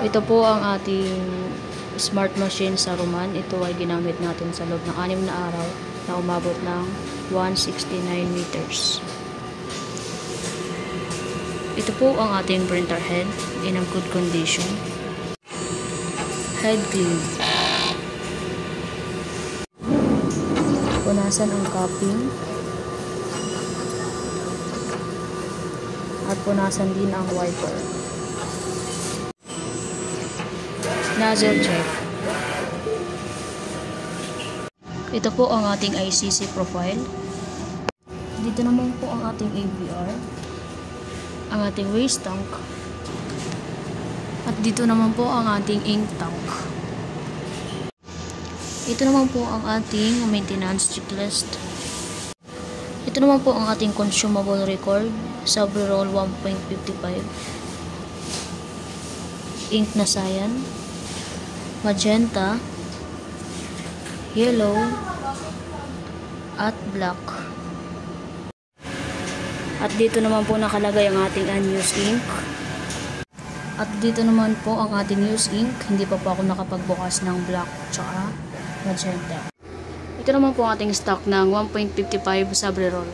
Ito po ang ating smart machine sa Roman. Ito ay ginamit natin sa loob ng 6 na araw na umabot ng 169 meters. Ito po ang ating printer head in a good condition. Head clean. Punasan ang cupping. At punasan din ang wiper. Nozzle check. Ito po ang ating ICC profile. Dito naman po ang ating AVR, ang ating waste tank, at dito naman po ang ating ink tank. Ito naman po ang ating maintenance checklist. Ito naman po ang ating consumable record, Sabreroll 1.55, ink na cyan, magenta, yellow, at black. At dito naman po nakalagay ang ating unused ink. At dito naman po ang ating used ink. Hindi pa po ako nakapagbukas ng black tsaka magenta. Ito naman po ang ating stock ng 1.55 Sabreroll.